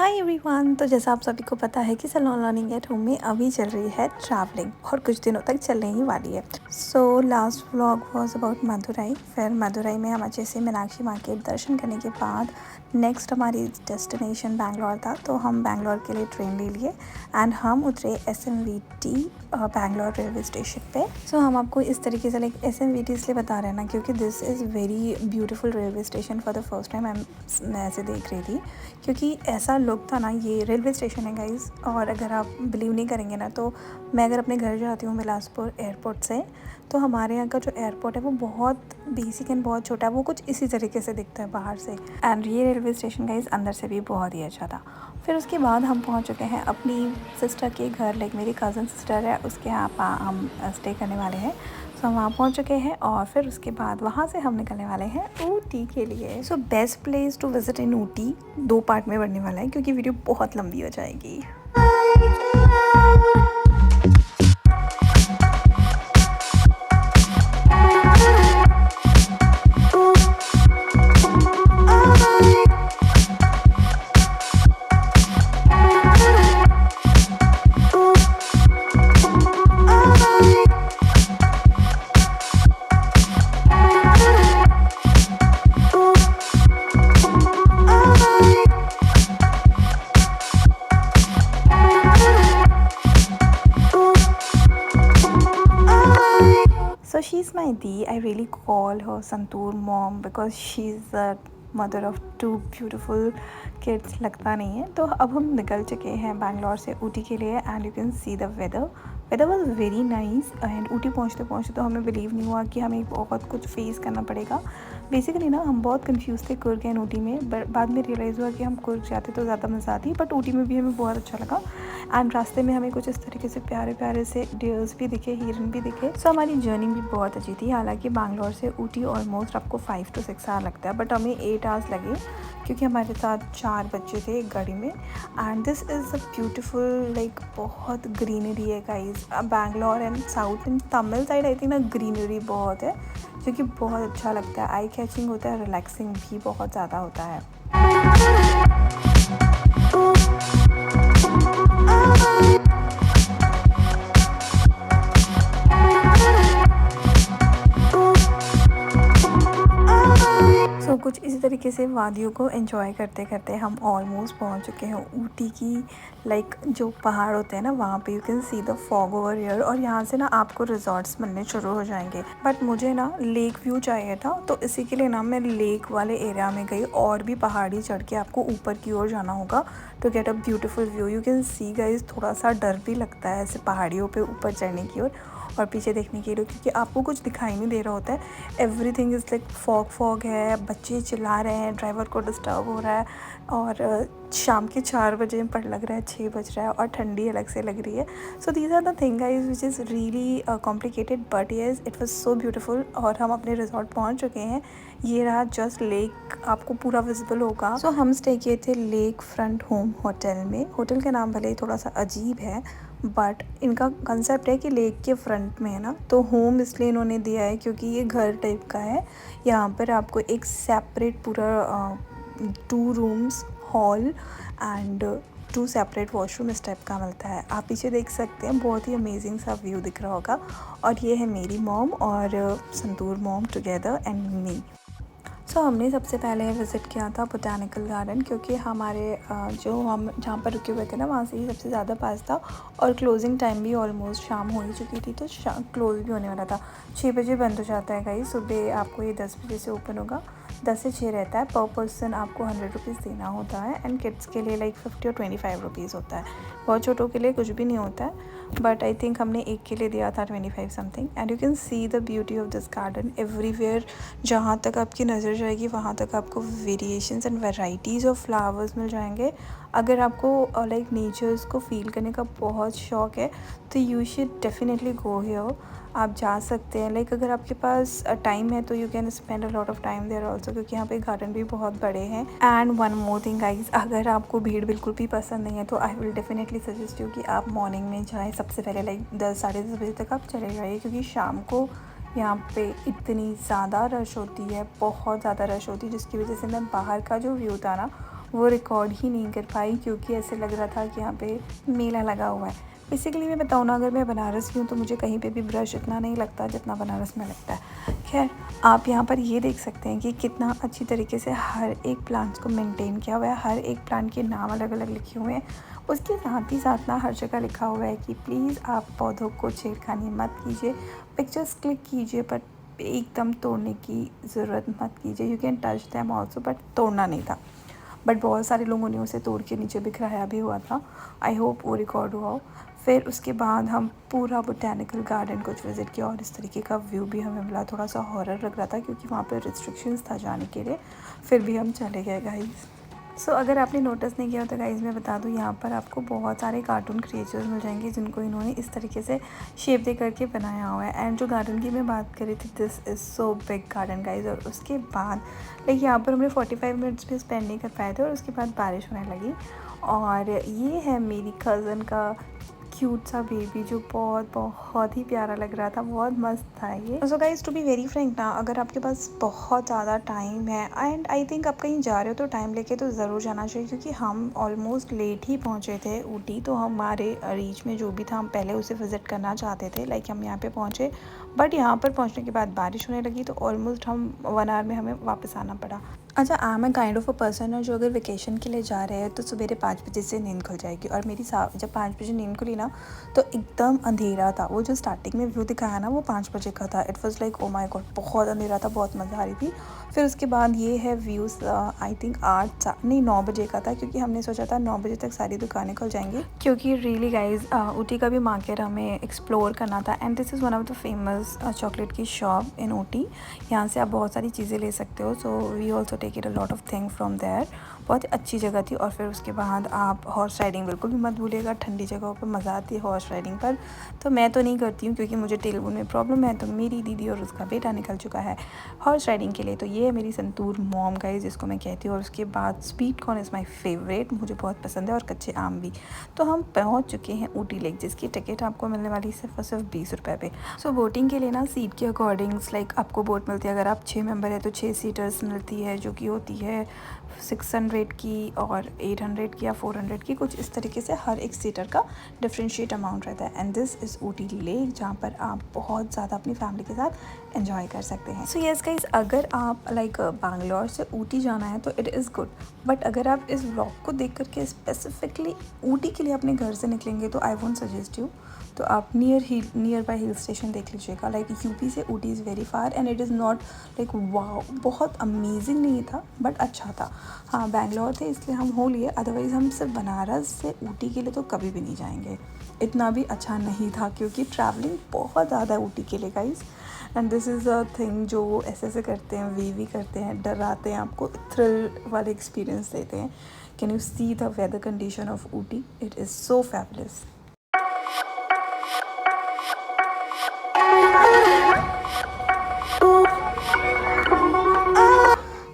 Hi everyone. तो जैसा आप सभी को पता है कि सलोन लर्निंग एट होम में अभी चल रही है ट्रैवलिंग और कुछ दिनों तक चलने ही वाली है। So last vlog was about Madurai. फिर मदुरई में हम अच्छे से मीनाक्षी माँ के दर्शन करने के बाद नेक्स्ट हमारी डेस्टिनेशन बैंगलोर था। तो हम बैंगलोर के लिए ट्रेन ले लिए एंड हम उतरे SMVT बैंगलोर रेलवे स्टेशन पे। सो हम आपको इस तरीके से लाइक SMVT इसलिए बता रहे हैं ना क्योंकि this is very beautiful railway station. For the first time मैं ऐसे देख रही थी क्योंकि ऐसा लुक था ना। ये रेलवे स्टेशन है गाइस, और अगर आप बिलीव नहीं करेंगे ना तो मैं अगर अपने घर जाती हूँ बिलासपुर एयरपोर्ट से, तो हमारे यहाँ का जो एयरपोर्ट है वो बहुत बेसिक एंड बहुत छोटा है। वो कुछ इसी तरीके से दिखता है बाहर से। एंड ये रेलवे स्टेशन गाइस अंदर से भी बहुत ही अच्छा था। फिर उसके बाद हम पहुँच चुके हैं अपनी सिस्टर के घर। लाइक मेरी कज़न सिस्टर है, उसके यहाँ हम स्टे करने वाले हैं। सो हम वहाँ पहुँच चुके हैं और फिर उसके बाद वहाँ से हम निकलने वाले हैं ऊटी के लिए। So best place to visit in Ooty 2 part में बनने वाला है क्योंकि वीडियो बहुत लंबी हो जाएगी। So she's my Dee. I really call her Santoor mom because she's the mother of 2 beautiful kids. लगता नहीं है। तो अब हम निकल चुके हैं बैंगलोर से ऊटी के लिए and you can see the weather was very nice. And Ooty पहुँचते पहुँचते तो हमें बिलीव नहीं हुआ कि हमें बहुत कुछ फेस करना पड़ेगा। बेसिकली ना हम बहुत कंफ्यूज थे कुर्ग एंड ऊटी में, बट बाद में रियलाइज़ हुआ कि हम कुर्ग जाते तो ज़्यादा मज़ा आती, बट ऊटी में भी हमें बहुत अच्छा लगा। एंड रास्ते में हमें कुछ इस तरीके से प्यारे प्यारे से डियर्स भी दिखे, हिरन भी दिखे। सो हमारी जर्नी भी बहुत अच्छी थी। हालांकि बैंगलोर से ऊटी ऑलमोस्ट आपको 5 to 6 आवर लगता है, बट हमें 8 आवर्स लगे क्योंकि हमारे साथ 4 बच्चे थे एक गाड़ी में। And this is a beautiful like बहुत ग्रीनरी है guys. Bangalore and south and Tamil side I think ना ग्रीनरी बहुत है जो कि बहुत अच्छा लगता है, आई कैचिंग होता है, रिलैक्सिंग भी बहुत ज़्यादा होता है। कुछ इसी तरीके से वादियों को एंजॉय करते करते हम ऑलमोस्ट पहुंच चुके हैं ऊटी की। लाइक जो पहाड़ होते हैं ना वहाँ पे you can see the fog over here, और यहाँ से ना आपको रिजॉर्ट्स मिलने शुरू हो जाएंगे। बट मुझे ना लेक व्यू चाहिए था, तो इसी के लिए ना मैं लेक वाले एरिया में गई। और भी पहाड़ी चढ़ के आपको ऊपर की ओर जाना होगा तो get a beautiful view. You can see guys थोड़ा सा डर भी लगता है ऐसे पहाड़ियों पे ऊपर चढ़ने की ओर और पीछे देखने के लिए, क्योंकि आपको कुछ दिखाई नहीं दे रहा होता है। एवरीथिंग इज़ लाइक फॉग है, बच्चे चिल्ला रहे हैं, ड्राइवर को डिस्टर्ब हो रहा है, और शाम के 4 बजे पर लग रहा है 6 बज रहा है और ठंडी अलग से लग रही है। So these are the thing guys which is really complicated, but yes it was so beautiful. और हम अपने रिजॉर्ट पहुंच चुके हैं। ये रहा जस्ट लेक, आपको पूरा विजिबल होगा। सो हम स्टे किए थे लेक फ्रंट होम होटल में। होटल का नाम भले ही थोड़ा सा अजीब है, बट इनका कंसेप्ट है कि लेक के फ्रंट में है ना, तो होम इसलिए इन्होंने दिया है क्योंकि ये घर टाइप का है। यहाँ पर आपको एक सेपरेट पूरा 2 rooms, hall and 2 separate washroom इस टाइप का मिलता है। आप पीछे देख सकते हैं, बहुत ही अमेजिंग सा व्यू दिख रहा होगा। और ये है मेरी मॉम और Santoor mom together and me. So हमने सबसे पहले विज़िट किया था बोटानिकल गार्डन, क्योंकि हमारे जो हम जहाँ पर रुके हुए थे ना वहाँ से ही सबसे ज़्यादा पास था, और क्लोजिंग टाइम भी ऑलमोस्ट शाम हो ही चुकी थी, तो क्लोज भी होने वाला था। 6 बजे बंद हो जाता है गाइस। सुबह आपको ये 10 बजे से ओपन होगा, 10 से 6 रहता है। पर पर्सन आपको 100 रुपीज़ देना होता है, एंड किड्स के लिए लाइक 50 और 25 रुपीज़ होता है। बहुत छोटों के लिए कुछ भी नहीं होता है, बट आई थिंक हमने एक के लिए दिया था 25 something. And you can see the beauty of this garden everywhere. जहाँ तक आपकी नज़र जाएगी वहाँ तक आपको variations and varieties of flowers मिल जाएंगे। अगर आपको लाइक नेचर्स को फील करने का बहुत शौक़ है तो you should definitely go here. आप जा सकते हैं। लाइक अगर आपके पास टाइम है तो you can spend a lot of time there also, क्योंकि यहाँ पे गार्डन भी बहुत बड़े हैं। And one more thing guys, अगर आपको भीड़ बिल्कुल भी पसंद नहीं है तो I will definitely suggest you कि आप मॉर्निंग में जाएँ। सबसे पहले लाइक 10 साढ़े 10 बजे तक आप चले जाइए, क्योंकि शाम को यहाँ पे इतनी ज़्यादा रश होती है, बहुत ज़्यादा रश होती है, जिसकी वजह से मैं बाहर का जो व्यू था ना वो रिकॉर्ड ही नहीं कर पाई क्योंकि ऐसे लग रहा था कि यहाँ पे मेला लगा हुआ है। बेसिकली मैं बताऊँ ना, अगर मैं बनारस की हूँ तो मुझे कहीं पे भी ब्रश इतना नहीं लगता जितना बनारस में लगता है। खैर, आप यहाँ पर ये देख सकते हैं कि कितना अच्छी तरीके से हर एक प्लांट्स को मेंटेन किया हुआ है। हर एक प्लांट के नाम अलग अलग लिखे हुए हैं। उसके साथ ही साथ ना हर जगह लिखा हुआ है कि प्लीज़ आप पौधों को छेड़खानी मत कीजिए, पिक्चर्स क्लिक कीजिए पर एकदम तोड़ने की ज़रूरत मत कीजिए। You can touch them also, but तोड़ना नहीं था। बट बहुत सारे लोगों ने उसे तोड़ के नीचे बिखराया भी हुआ था। आई होप वो रिकॉर्ड हुआ हो। फिर उसके बाद हम पूरा बोटैनिकल गार्डन कुछ विज़िट किया और इस तरीके का व्यू भी हमें मिला। थोड़ा सा हॉरर लग रहा था क्योंकि वहाँ पर रिस्ट्रिक्शंस था जाने के लिए, फिर भी हम चले गए गाइस। सो अगर आपने नोटिस नहीं किया तो गाइस मैं बता दूं, यहाँ पर आपको बहुत सारे कार्टून क्रिएचर्स मिल जाएंगे जिनको इन्होंने इस तरीके से शेप दे करके बनाया हुआ है। एंड जो गार्डन की मैं बात करी थी, this is so big garden guys. और उसके बाद लाइक यहाँ पर हमने 45 मिनट्स भी स्पेंड नहीं कर पाए थे और उसके बाद बारिश होने लगी। और ये है मेरी कज़न का क्यूट सा बेबी जो बहुत ही प्यारा लग रहा था, बहुत मस्त था ये। So guys, to be very frank ना, अगर आपके पास बहुत ज़्यादा टाइम है एंड आई थिंक आप कहीं जा रहे हो तो टाइम लेके तो ज़रूर जाना चाहिए, क्योंकि हम ऑलमोस्ट लेट ही पहुँचे थे ऊटी। तो हमारे रीच में जो भी था हम पहले उसे विज़िट करना चाहते थे। लाइक हम यहाँ पे पहुँचे, बट यहाँ पर पहुँचने के बाद बारिश होने लगी तो ऑलमोस्ट हम 1 आवर में हमें वापस आना पड़ा। अच्छा, I am kind of a person जो अगर वेकेशन के लिए जा रहे हैं तो सवेरे 5 बजे से नींद खुल जाएगी। और मेरी जब 5 बजे नींद खुली ना तो एकदम अंधेरा था। वो जो स्टार्टिंग में व्यू दिखाया ना वो 5 बजे का था। It was like oh my God, बहुत अंधेरा था, बहुत मज़ा आ रही थी। फिर उसके बाद ये है व्यूज़, आई थिंक 9 बजे का था, क्योंकि हमने सोचा था 9 बजे तक सारी दुकानें खुल जाएंगी, क्योंकि रियली गाइज ऊटी का भी मार्केट हमें एक्सप्लोर करना था। And this is one of the famous chocolate की शॉप इन ऊटी। यहाँ से आप बहुत सारी चीज़ें ले सकते हो। So we also take it a lot of thing from there. बहुत ही अच्छी जगह थी। और फिर उसके बाद आप हॉर्स राइडिंग बिल्कुल भी मत भूलिएगा, ठंडी जगहों पर मज़ा आती है हॉर्स राइडिंग पर। तो मैं तो नहीं करती हूँ क्योंकि मुझे टेलबोन में प्रॉब्लम है, तो मेरी दीदी और उसका बेटा निकल चुका है हॉर्स राइडिंग के लिए। तो ये है मेरी संतूर मॉम गाइस, जिसको मैं कहती हूँ। और उसके बाद sweet corn is my favourite, मुझे बहुत पसंद है, और कच्चे आम भी। तो हम पहुँच चुके हैं ऊटी लेक, जिसकी टिकट आपको मिलने वाली सिर्फ और सिर्फ 20 रुपये पे। सो बोटिंग के लिए ना सीट के अकॉर्डिंग्स लाइक आपको बोट मिलती है। अगर आप 6 मेंबर है तो 6 सीटर्स मिलती है, जो कि होती है 600 की और 800 की या 400 की, कुछ इस तरीके से हर एक सीटर का डिफरेंशिएट अमाउंट रहता है। And this is Ooty lake, जहाँ पर आप बहुत ज़्यादा अपनी फैमिली के साथ एंजॉय कर सकते हैं। सो यस गाइस, अगर आप लाइक बैंगलोर से ऊटी जाना है तो इट इज़ गुड, बट अगर आप इस व्लॉग को देख करके स्पेसिफिकली ऊटी के लिए अपने घर से निकलेंगे तो आई वोंट सजेस्ट यू। तो आप नियर बाय हिल स्टेशन देख लीजिएगा। लाइक यूपी से Ooty is very far and it is not like wow, बहुत अमेजिंग नहीं था, बट अच्छा था। हाँ, बैंगलोर थे इसलिए हम हो लिए, अदरवाइज़ हम सिर्फ बनारस से ऊटी के लिए तो कभी भी नहीं जाएंगे। इतना भी अच्छा नहीं था क्योंकि ट्रैवलिंग बहुत ज़्यादा है ऊटी के लिए guys. And this is a thing जो ऐसे करते हैं, वी करते हैं, डराते हैं, आपको थ्रिल वाले एक्सपीरियंस देते हैं। Can you see the weather condition of Ooty, it is so fabulous.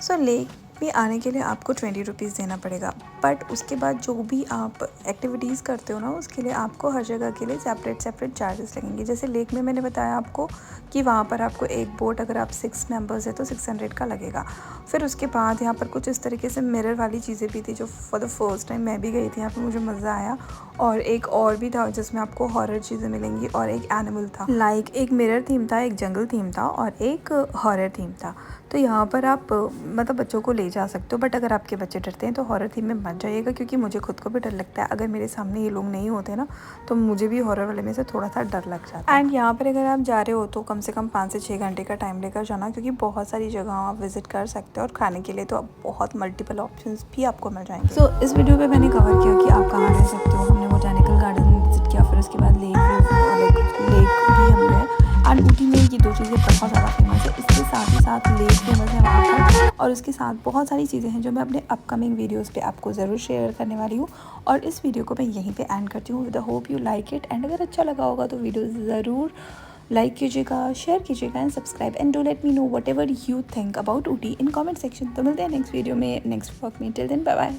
So lake में आने के लिए आपको 20 रुपीज़ देना पड़ेगा, बट उसके बाद जो भी आप एक्टिविटीज़ करते हो ना उसके लिए आपको हर जगह के लिए सेपरेट चार्जेस लगेंगे। जैसे लेक में मैंने बताया आपको कि वहाँ पर आपको एक बोट, अगर आप 6 मेंबर्स है तो 600 का लगेगा। फिर उसके बाद यहाँ पर कुछ इस तरीके से मिरर वाली चीज़ें भी थी, जो फॉर द फर्स्ट टाइम मैं भी गई थी यहाँ पर, मुझे मज़ा आया। और एक और भी था जिसमें आपको हॉरर चीज़ें मिलेंगी, और एक एनिमल था, लाइक एक मिरर थीम था, एक जंगल थीम था और एक हॉरर थीम था। तो यहाँ पर आप मतलब बच्चों को ले जा सकते हो, बट अगर आपके बच्चे डरते हैं तो हॉरर थीम में मत जाइएगा, क्योंकि मुझे खुद को भी डर लगता है। अगर मेरे सामने ये लोग नहीं होते ना तो मुझे भी हॉरर वाले में से थोड़ा सा डर लग जाता है। एंड यहाँ पर अगर आप जा रहे हो तो कम से कम 5 से 6 घंटे का टाइम लेकर जाना, क्योंकि बहुत सारी जगह आप विजिट कर सकते हो, और खाने के लिए तो अब बहुत मल्टीपल ऑप्शंस भी आपको मिल जाएंगे। सो इस वीडियो पे मैंने कवर किया कि आप कहाँ रह सकते हो। हमने बोटैनिकल गार्डन विजिट किया, फिर उसके बाद लेक भी हम गए। एंड ऊटी में ये 2 चीज़ें बहुत ज़्यादा फेमस है, इसके साथ ही साथ लेक फेमस है वहाँ पर, और उसके साथ बहुत सारी चीज़ें हैं जो मैं अपने अपकमिंग वीडियोस पे आपको ज़रूर शेयर करने वाली हूँ। और इस वीडियो को मैं यहीं पे एंड करती हूँ with the hope you like it. And अगर अच्छा लगा होगा तो वीडियो ज़रूर लाइक कीजिएगा, शेयर कीजिएगा and subscribe, and do let me know whatever you think about Ooty in comment section. तो मिलते हैं नेक्स्ट वीडियो में, नेक्स्ट व्लॉग में। Till then bye bye.